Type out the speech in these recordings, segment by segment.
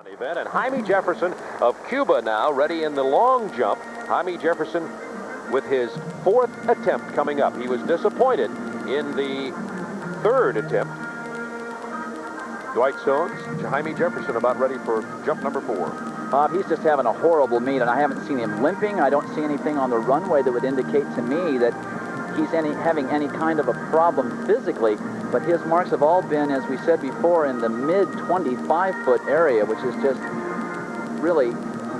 Event, and Jaime Jefferson of Cuba now ready in the long jump. Jaime Jefferson with his 4th attempt coming up. He was disappointed in the 3rd attempt. Dwight Stones, Jaime Jefferson about ready for jump number 4. Bob, he's just having a horrible meet, and I haven't seen him limping. I don't see anything on the runway that would indicate to me that he's having any kind of a problem physically. But his marks have all been, as we said before, in the mid-25-foot area, which is just really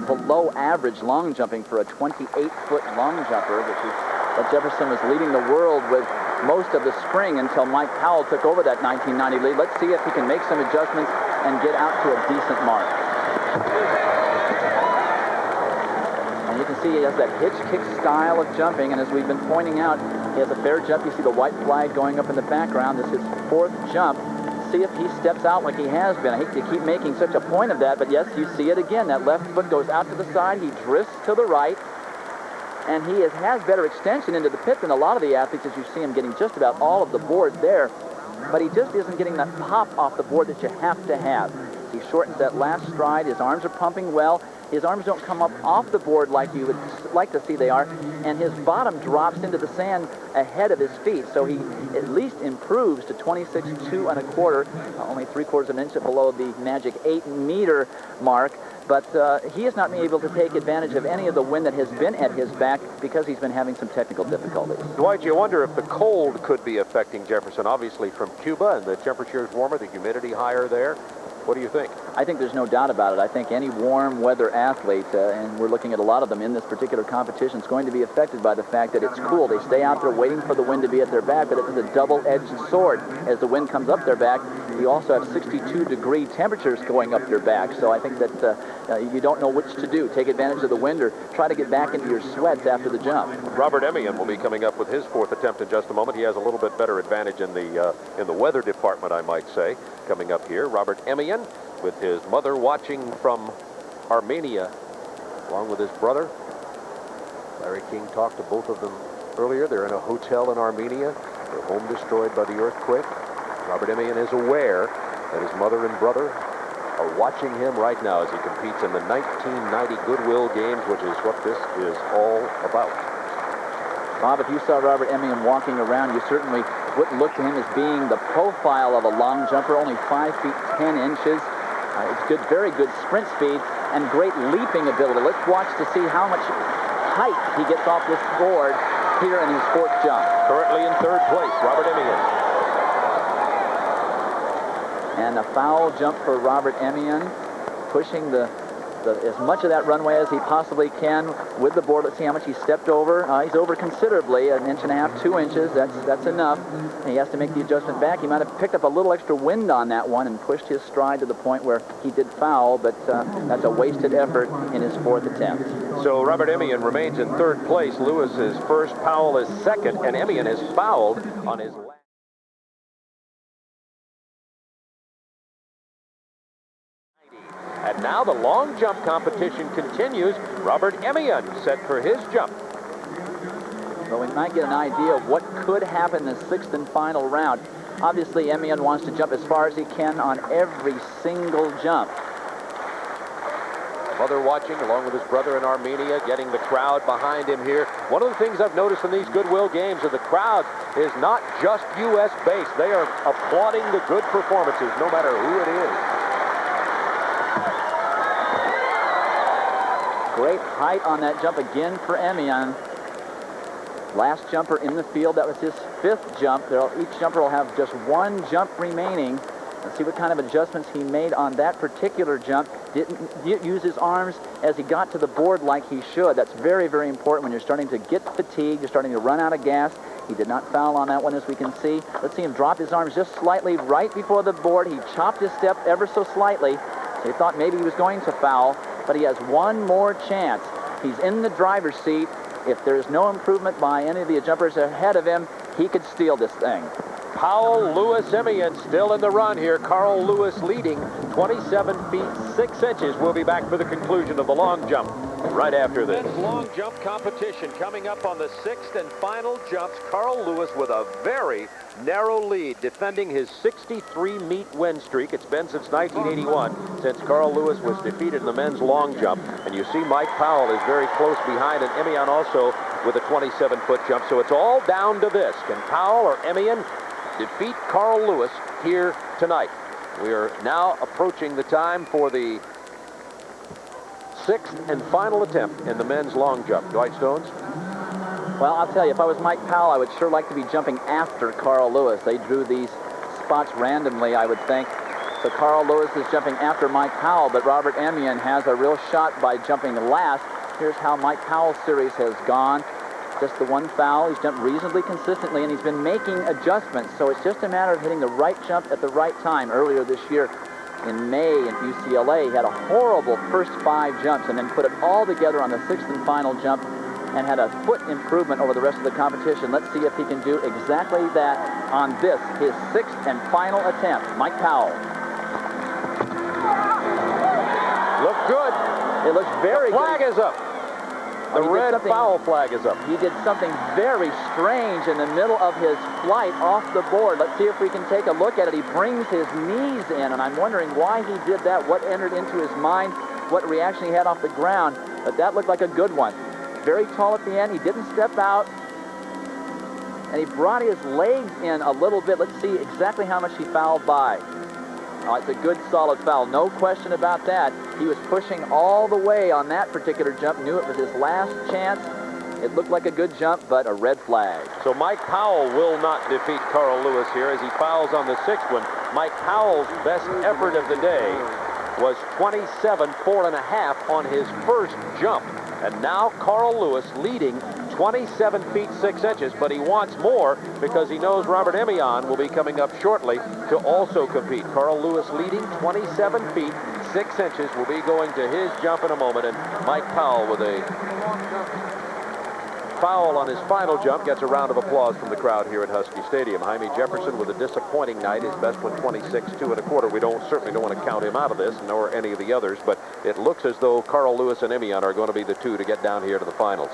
below average long jumping for a 28-foot long jumper, which is what Jefferson was leading the world with most of the spring until Mike Powell took over that 1990 lead. Let's see if he can make some adjustments and get out to a decent mark. And you can see he has that hitch kick style of jumping, and as we've been pointing out, he has a fair jump. You see the white flag going up in the background. This is his 4th jump. See if he steps out like he has been. I hate to keep making such a point of that, but yes, you see it again. That left foot goes out to the side. He drifts to the right, and he has better extension into the pit than a lot of the athletes, as you see him getting just about all of the board there, but he just isn't getting that pop off the board that you have to have. He shortens that last stride. His arms are pumping well. His arms don't come up off the board like you would like to see they are, and his bottom drops into the sand ahead of his feet, so he at least improves to 26.2 1/4, only 3/4 of an inch below the magic 8-meter mark. But he has not been able to take advantage of any of the wind that has been at his back because he's been having some technical difficulties. Dwight, you wonder if the cold could be affecting Jefferson, obviously from Cuba, and the temperature is warmer, the humidity higher there. What do you think? I think there's no doubt about it. I think any warm weather athlete, and we're looking at a lot of them in this particular competition, is going to be affected by the fact that it's cool. They stay out there waiting for the wind to be at their back, but it's a double-edged sword. As the wind comes up their back, you also have 62-degree temperatures going up your back. So I think that you don't know which to do. Take advantage of the wind or try to get back into your sweats after the jump. Robert Emmiyan will be coming up with his 4th attempt in just a moment. He has a little bit better advantage in the weather department, I might say, coming up here. Robert Emmiyan with his mother watching from Armenia, along with his brother. Larry King talked to both of them earlier. They're in a hotel in Armenia. Their home destroyed by the earthquake. Robert Emmiyan is aware that his mother and brother are watching him right now as he competes in the 1990 Goodwill Games, which is what this is all about. Bob, if you saw Robert Emmiyan walking around, you certainly wouldn't look to him as being the profile of a long jumper, only 5 feet 10 inches. It's good, very good sprint speed and great leaping ability. Let's watch to see how much height he gets off this board here in his 4th jump. Currently in 3rd place, Robert Emmiyan. And a foul jump for Robert Emmiyan, pushing as much of that runway as he possibly can with the board. Let's see how much he stepped over. He's over considerably, 1.5 inches, 2 inches. That's enough. He has to make the adjustment back. He might have picked up a little extra wind on that one and pushed his stride to the point where he did foul, but that's a wasted effort in his 4th attempt. So Robert Emmiyan remains in 3rd place. Lewis is 1st, Powell is 2nd, and Emmiyan is fouled on his last. And now the long jump competition continues. Robert Emmiyan set for his jump. So we might get an idea of what could happen in the 6th and final round. Obviously, Emmiyan wants to jump as far as he can on every single jump. Mother watching along with his brother in Armenia, getting the crowd behind him here. One of the things I've noticed in these Goodwill Games is the crowd is not just U.S. based. They are applauding the good performances, no matter who it is. Great height on that jump again for Emmiyan. Last jumper in the field, that was his 5th jump. Each jumper will have just 1 jump remaining. Let's see what kind of adjustments he made on that particular jump. Didn't use his arms as he got to the board like he should. That's very, very important when you're starting to get fatigued, you're starting to run out of gas. He did not foul on that one, as we can see. Let's see him drop his arms just slightly right before the board. He chopped his step ever so slightly. So he thought maybe he was going to foul, but he has 1 more chance. He's in the driver's seat. If there's no improvement by any of the jumpers ahead of him, he could steal this thing. Powell, Lewis, Emmiyan still in the run here. Carl Lewis leading 27 feet 6 inches. We'll be back for the conclusion of the long jump. right after this. Men's long jump competition coming up on the 6th and final jumps. Carl Lewis with a very narrow lead, defending his 63-meet win streak. It's been since 1981 since Carl Lewis was defeated in the men's long jump. And you see Mike Powell is very close behind, and Emmiyan also with a 27-foot jump. So it's all down to this. Can Powell or Emmiyan defeat Carl Lewis here tonight? We are now approaching the time for the 6th and final attempt in the men's long jump. Dwight Stones? Well, I'll tell you, if I was Mike Powell, I would sure like to be jumping after Carl Lewis. They drew these spots randomly, I would think. So Carl Lewis is jumping after Mike Powell, but Robert Emmiyan has a real shot by jumping last. Here's how Mike Powell's series has gone. Just the one foul. He's jumped reasonably consistently, and he's been making adjustments. So it's just a matter of hitting the right jump at the right time. Earlier this year in May in UCLA, he had a horrible first 5 jumps and then put it all together on the 6th and final jump and had a foot improvement over the rest of the competition. Let's see if he can do exactly that on this, his 6th and final attempt. Mike Powell. Look good. It looks very good. The flag is up. The red foul flag is up. He did something very strange in the middle of his flight off the board. Let's see if we can take a look at it. He brings his knees in, and I'm wondering why he did that, what entered into his mind, what reaction he had off the ground. But that looked like a good one. Very tall at the end. He didn't step out, and he brought his legs in a little bit. Let's see exactly how much he fouled by. Oh, it's a good, solid foul. No question about that. He was pushing all the way on that particular jump. Knew it was his last chance. It looked like a good jump, but a red flag. So Mike Powell will not defeat Carl Lewis here as he fouls on the 6th one. Mike Powell's best effort of the day was 27.4½ on his first jump. And now Carl Lewis leading 27 feet 6 inches, but he wants more because he knows Robert Emmiyan will be coming up shortly to also compete. Carl Lewis leading 27 feet 6 inches, will be going to his jump in a moment, and Mike Powell with a foul on his final jump gets a round of applause from the crowd here at Husky Stadium. Jaime Jefferson with a disappointing night, his best one 26.2 1/4. We certainly don't want to count him out of this, nor any of the others, but it looks as though Carl Lewis and Emmiyan are going to be the two to get down here to the finals.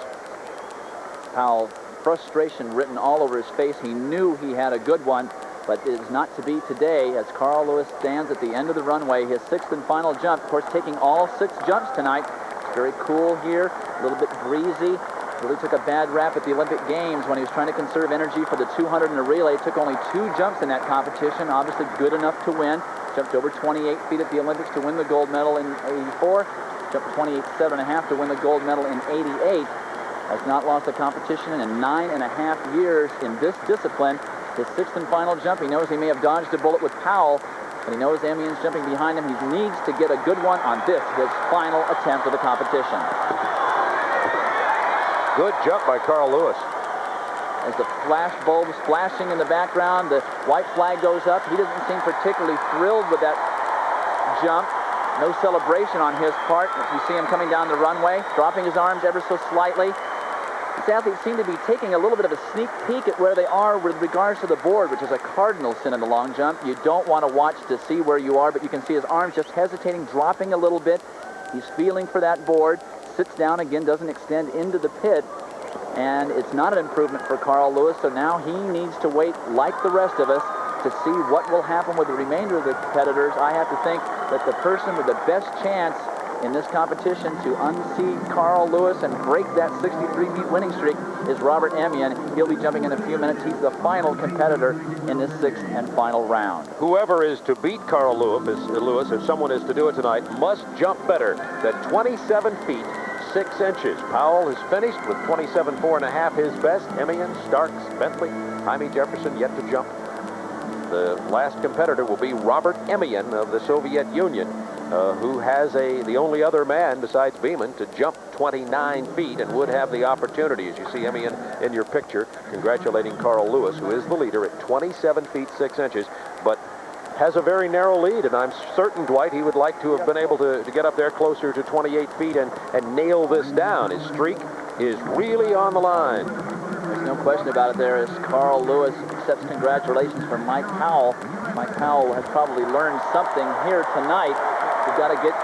Powell, frustration written all over his face. He knew he had a good one, but it is not to be today as Carl Lewis stands at the end of the runway, his 6th and final jump. Of course, taking all 6 jumps tonight. It's very cool here, a little bit breezy. Really took a bad rap at the Olympic Games when he was trying to conserve energy for the 200 in the relay. Took only 2 jumps in that competition, obviously good enough to win. Jumped over 28 feet at the Olympics to win the gold medal in '84. Jumped 28.7½ to win the gold medal in '88. Has not lost a competition in 9.5 years in this discipline. His 6th and final jump, he knows he may have dodged a bullet with Powell, but he knows Emmiyan's jumping behind him. He needs to get a good one on this, his final attempt of the competition. Good jump by Carl Lewis. As the flash bulbs flashing in the background, the white flag goes up. He doesn't seem particularly thrilled with that jump. No celebration on his part. You see him coming down the runway, dropping his arms ever so slightly. These athletes seem to be taking a little bit of a sneak peek at where they are with regards to the board, which is a cardinal sin in the long jump. You don't want to watch to see where you are, but you can see his arms just hesitating, dropping a little bit. He's feeling for that board. Sits down again, doesn't extend into the pit, and it's not an improvement for Carl Lewis, so now he needs to wait, like the rest of us, to see what will happen with the remainder of the competitors. I have to think that the person with the best chance in this competition to unseat Carl Lewis and break that 63-meet winning streak is Robert Emmiyan. He'll be jumping in a few minutes. He's the final competitor in this 6th and final round. Whoever is to beat Carl Lewis, if someone is to do it tonight, must jump better than 27 feet 6 inches. Powell has finished with 27.4½, his best. Emmiyan, Starks, Bentley, Jaime Jefferson yet to jump. The last competitor will be Robert Emmiyan of the Soviet Union, who has the only other man besides Beeman to jump 29 feet and would have the opportunity, as you see Emmiyan in your picture, congratulating Carl Lewis, who is the leader at 27 feet 6 inches, but has a very narrow lead, and I'm certain, Dwight, he would like to have been able to get up there closer to 28 feet and nail this down. His streak is really on the line. There's no question about it there as Carl Lewis accepts congratulations from Mike Powell. Mike Powell has probably learned something here tonight. We've got to get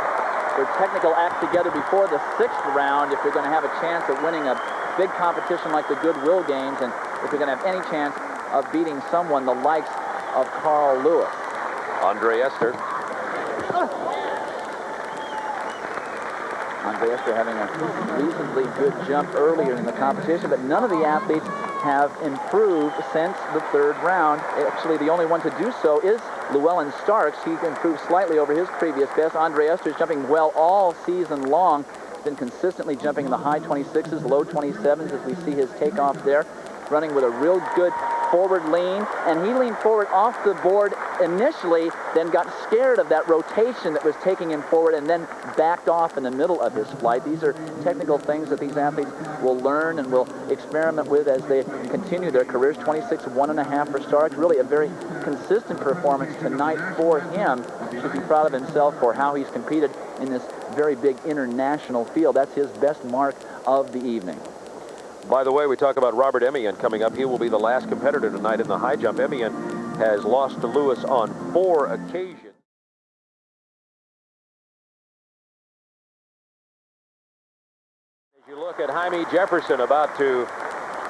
their technical act together before the 6th round if they're going to have a chance at winning a big competition like the Goodwill Games, and if they're going to have any chance of beating someone the likes of Carl Lewis. Andre Esther. Andre Esther having a reasonably good jump earlier in the competition, but none of the athletes have improved since the 3rd round. Actually, the only one to do so is Llewellyn Starks. He improved slightly over his previous best. Andre Esther is jumping well all season long. He's been consistently jumping in the high 26s, low 27s as we see his takeoff there. Running with a real good forward lean, and he leaned forward off the board initially, then got scared of that rotation that was taking him forward, and then backed off in the middle of his flight. These are technical things that these athletes will learn and will experiment with as they continue their careers. 26.1.5 for Starks. Really a very consistent performance tonight for him. He should be proud of himself for how he's competed in this very big international field. That's his best mark of the evening. By the way, we talk about Robert Emmiyan coming up. He will be the last competitor tonight in the high jump. Emmiyan has lost to Lewis on 4 occasions. As you look at Jaime Jefferson about to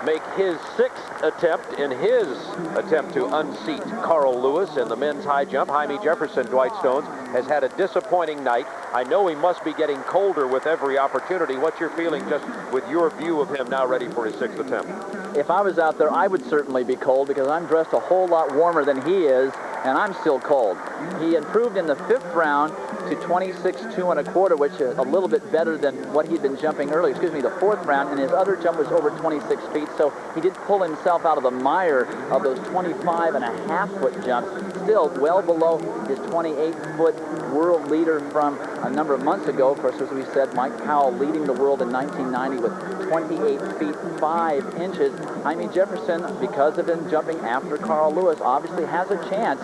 make his 6th attempt in his attempt to unseat Carl Lewis in the men's high jump. Jaime Jefferson, Dwight Stones, has had a disappointing night. I know he must be getting colder with every opportunity. What's your feeling just with your view of him now ready for his 6th attempt? If I was out there, I would certainly be cold because I'm dressed a whole lot warmer than he is, and I'm still cold. He improved in the 5th round to 26.2 1/4, which is a little bit better than what he'd been jumping earlier. Excuse me, the 4th round, and his other jump was over 26 feet, so he did pull himself out of the mire of those 25.5-foot jumps, still well below his 28-foot world leader from a number of months ago. Of course, as we said, Mike Powell leading the world in 1990 with 28 feet 5 inches. Jaime Jefferson, because of him jumping after Carl Lewis, obviously has a chance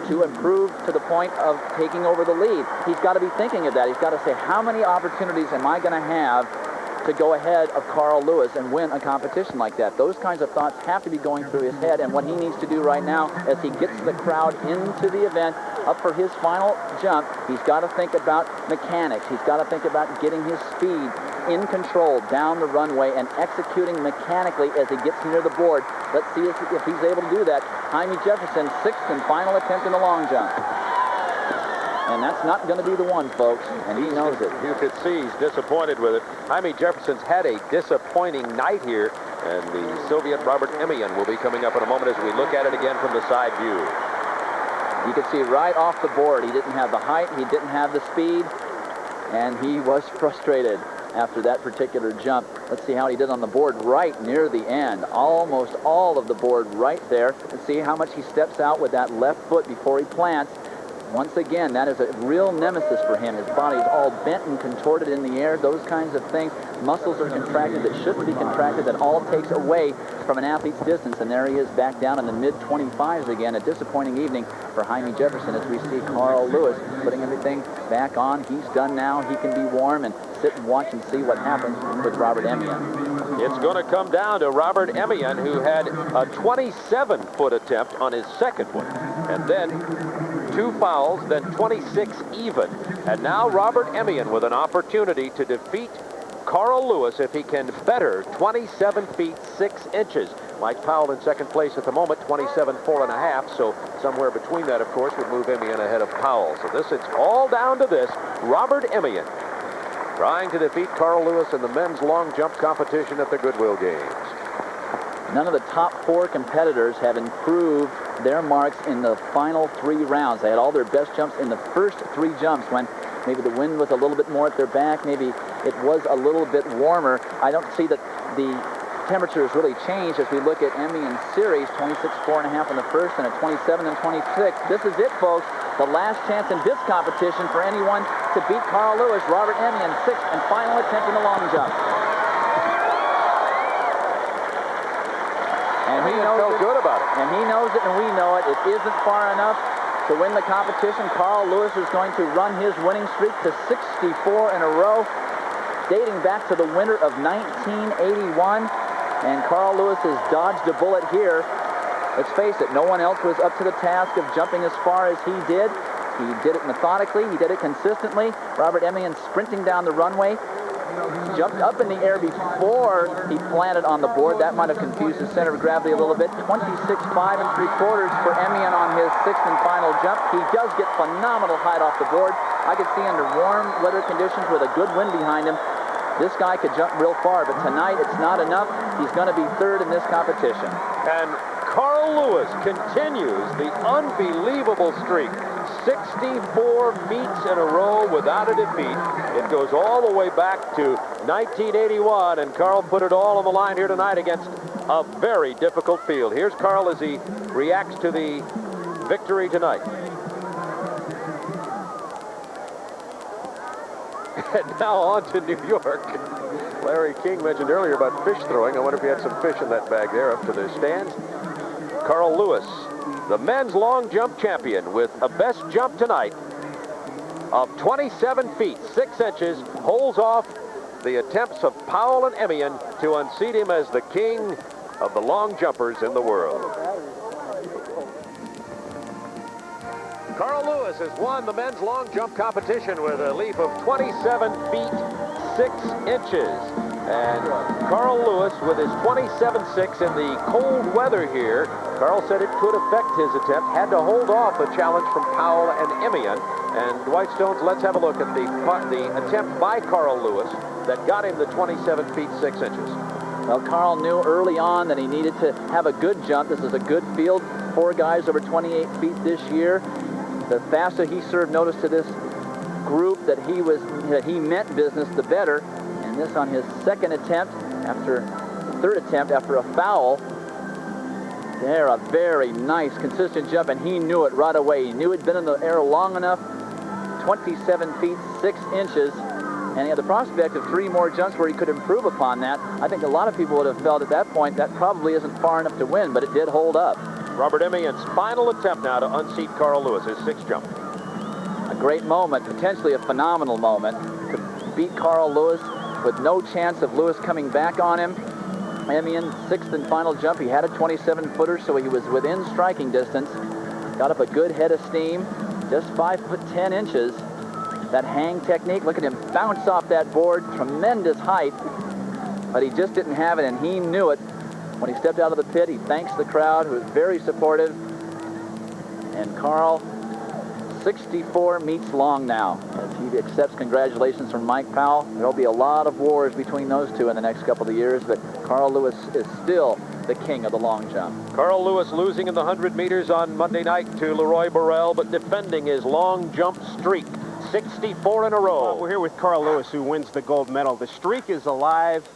to improve to the point of taking over the lead. He's got to be thinking of that. He's got to say, how many opportunities am I going to have to go ahead of Carl Lewis and win a competition like that? Those kinds of thoughts have to be going through his head, and what he needs to do right now as he gets the crowd into the event up for his final jump, he's got to think about mechanics. He's got to think about getting his speed in control down the runway and executing mechanically as he gets near the board. Let's see if he's able to do that. Jaime Jefferson, 6th and final attempt in the long jump. And that's not going to be the one, folks, and he knows it. You could see he's disappointed with it. Jaime Jefferson's had a disappointing night here, and the Soviet Robert Emmiyan will be coming up in a moment as we look at it again from the side view. You can see right off the board, he didn't have the height, he didn't have the speed, and he was frustrated after that particular jump. Let's see how he did on the board right near the end. Almost all of the board right there. Let's see how much he steps out with that left foot before he plants. Once again, that is a real nemesis for him. His body's all bent and contorted in the air, those kinds of things. Muscles are contracted that shouldn't be contracted. That all takes away from an athlete's distance. And there he is back down in the mid-25s again. A disappointing evening for Jaime Jefferson as we see Carl Lewis putting everything back on. He's done now. He can be warm and sit and watch and see what happens with Robert Emmiyan. It's going to come down to Robert Emmiyan, who had a 27-foot attempt on his 2nd one. And then 2 fouls, then 26 even. And now Robert Emmiyan with an opportunity to defeat Carl Lewis if he can better 27 feet 6 inches. Mike Powell in 2nd place at the moment, 27.4.5. So somewhere between that, of course, would move Emmiyan ahead of Powell. So it's all down to this. Robert Emmiyan trying to defeat Carl Lewis in the men's long jump competition at the Goodwill Games. None of the top 4 competitors have improved their marks in the final 3 rounds. They had all their best jumps in the first 3 jumps when maybe the wind was a little bit more at their back. Maybe it was a little bit warmer. I don't see that the temperature has really changed as we look at Emmiyan's series. 26.4.5 in the first and a 27 and 26. This is it, folks. The last chance in this competition for anyone to beat Carl Lewis. Robert Emmiyan, 6th and final attempt in the long jump. And he knows good about it. And he knows it, and we know it. It isn't far enough to win the competition. Carl Lewis is going to run his winning streak to 64 in a row, dating back to the winter of 1981. And Carl Lewis has dodged a bullet here. Let's face it, no one else was up to the task of jumping as far as he did. He did it methodically. He did it consistently. Robert Emmiyan sprinting down the runway. Jumped up in the air before he planted on the board. That might have confused his center of gravity a little bit. 26.5 3/4 for Emmiyan on his 6th and final jump. He does get phenomenal height off the board. I could see under warm weather conditions with a good wind behind him, this guy could jump real far, but tonight it's not enough. He's going to be 3rd in this competition. And Carl Lewis continues the unbelievable streak. 64 meets in a row without a defeat. It goes all the way back to 1981, and Carl put it all on the line here tonight against a very difficult field. Here's Carl as he reacts to the victory tonight. And now on to New York. Larry King mentioned earlier about fish throwing. I wonder if he had some fish in that bag there up to the stands. Carl Lewis, the men's long jump champion, with a best jump tonight of 27 feet 6 inches, holds off the attempts of Powell and Emmiyan to unseat him as the king of the long jumpers in the world. Carl Lewis has won the men's long jump competition with a leap of 27 feet 6 inches. And Carl Lewis with his 27.6 in the cold weather here. Carl said it could affect his attempt. Had to hold off the challenge from Powell and Emmiyan. And Dwight Stones, let's have a look at the attempt by Carl Lewis that got him the 27 feet 6 inches. Well, Carl knew early on that he needed to have a good jump. This is a good field. 4 guys over 28 feet this year. The faster he served notice to this group that he meant business, the better. And this on his 2nd attempt, after the 3rd attempt, after a foul. There, a very nice, consistent jump, and he knew it right away. He knew he'd been in the air long enough, 27 feet 6 inches, and he had the prospect of 3 more jumps where he could improve upon that. I think a lot of people would have felt at that point that probably isn't far enough to win, but it did hold up. Robert Emmiyan's final attempt now to unseat Carl Lewis, his 6th jump. A great moment, potentially a phenomenal moment, to beat Carl Lewis with no chance of Lewis coming back on him. Emmiyan, 6th and final jump. He had a 27-footer, so he was within striking distance. Got up a good head of steam, just 5 foot 10 inches. That hang technique, look at him bounce off that board, tremendous height, but he just didn't have it, and he knew it. When he stepped out of the pit, he thanks the crowd, who was very supportive. And Carl, 64 meets long now, as he accepts congratulations from Mike Powell. There'll be a lot of wars between those two in the next couple of years, but Carl Lewis is still the king of the long jump. Carl Lewis losing in the 100 meters on Monday night to Leroy Burrell, but defending his long jump streak. 64 in a row. Well, we're here with Carl Lewis, who wins the gold medal. The streak is alive.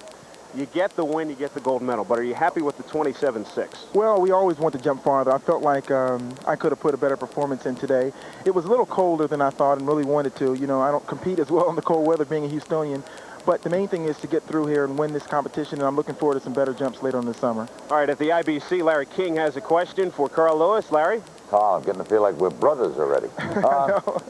You get the win, you get the gold medal. But are you happy with the 27.6? Well, we always want to jump farther. I felt like I could have put a better performance in today. It was a little colder than I thought and really wanted to. You know, I don't compete as well in the cold weather being a Houstonian. But the main thing is to get through here and win this competition, and I'm looking forward to some better jumps later on this summer. All right, at the IBC, Larry King has a question for Carl Lewis. Larry? Carl, I'm getting to feel like we're brothers already.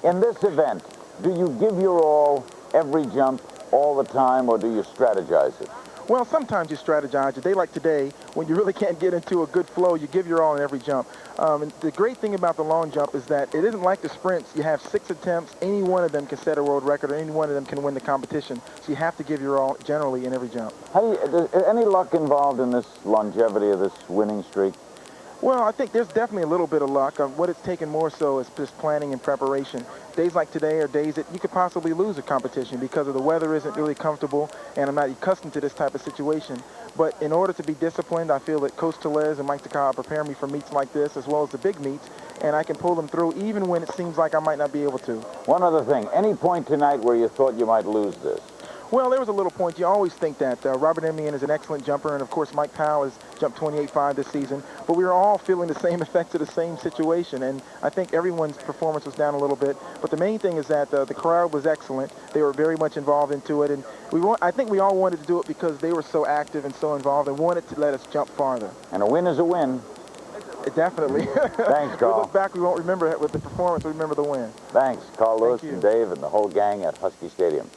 In this event, do you give your all every jump all the time, or do you strategize it? Well, sometimes you strategize. A day like today, when you really can't get into a good flow, you give your all in every jump. And the great thing about the long jump is that it isn't like the sprints. You have 6 attempts. Any one of them can set a world record, or any one of them can win the competition. So you have to give your all generally in every jump. Is any luck involved in this longevity of this winning streak? Well, I think there's definitely a little bit of luck. What it's taken more so is just planning and preparation. Days like today are days that you could possibly lose a competition because of the weather isn't really comfortable, and I'm not accustomed to this type of situation. But in order to be disciplined, I feel that Coach Tellez and Mike Takao prepare me for meets like this, as well as the big meets, and I can pull them through even when it seems like I might not be able to. One other thing, any point tonight where you thought you might lose this? Well, there was a little point. You always think that. Robert Emmiyan is an excellent jumper, and of course Mike Powell has jumped 28.5 this season. But we were all feeling the same effects of the same situation, and I think everyone's performance was down a little bit. But the main thing is that the crowd was excellent. They were very much involved into it, and I think we all wanted to do it because they were so active and so involved and wanted to let us jump farther. And a win is a win. Definitely. Thanks, Carl. We look back, we won't remember it with the performance, we remember the win. Thanks, Carl Lewis Thank you. and Dave and the whole gang at Husky Stadium.